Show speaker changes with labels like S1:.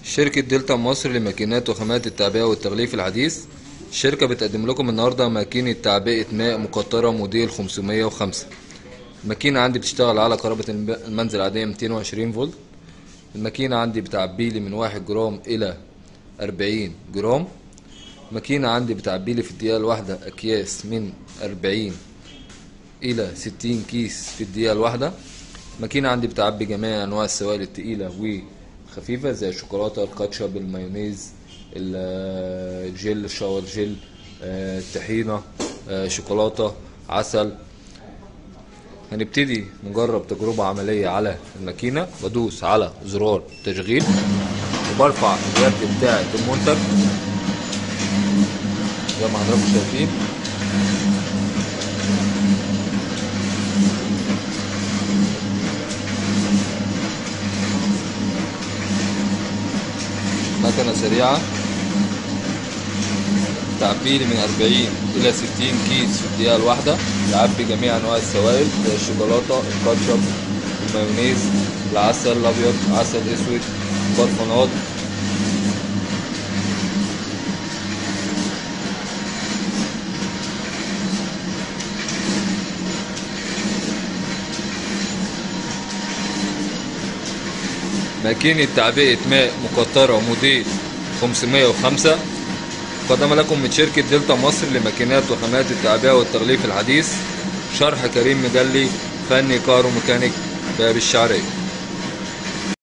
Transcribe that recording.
S1: شركة دلتا مصر لماكينات وخامات التعبئة والتغليف الحديث. الشركة بتقدم لكم النهاردة ماكينة تعبئة ماء مقطرة موديل 505. الماكينة عندي بتشتغل على كهرباء المنزل عادية 220 فولت. الماكينة عندي بتعبيلي من 1 جرام إلى 40 جرام. الماكينة عندي بتعبيلي في الدقيقة الواحدة أكياس من 40 إلى 60 كيس في الدقيقة الواحدة. الماكينة عندي بتعبي جميع أنواع السوائل التقيلة وخفيفة زي الشوكولاتة، الكاتشب، المايونيز، الجل، الشاور جل، الطحينة، شوكولاتة، عسل. هنبتدي نجرب تجربة عملية على الماكينة. بدوس على زرار تشغيل وبرفع اليد بتاعة المنتج زي ما حضراتكم شايفين. مكنة سريعة تعبيلي من 40 إلى 60 كيس في الدقيقة الواحدة. تعبي جميع أنواع السوائل زي الشوكولاتة، الكاتشب، المايونيز، العسل الأبيض، عسل أسود، برفانات. ماكينة تعبئة ماء مقطرة موديل 505 مقدمة لكم من شركة دلتا مصر لماكينات وخامات التعبئة والتغليف الحديث. شرح كريم مجلي، فني كارو ميكانيك، باب الشعرية.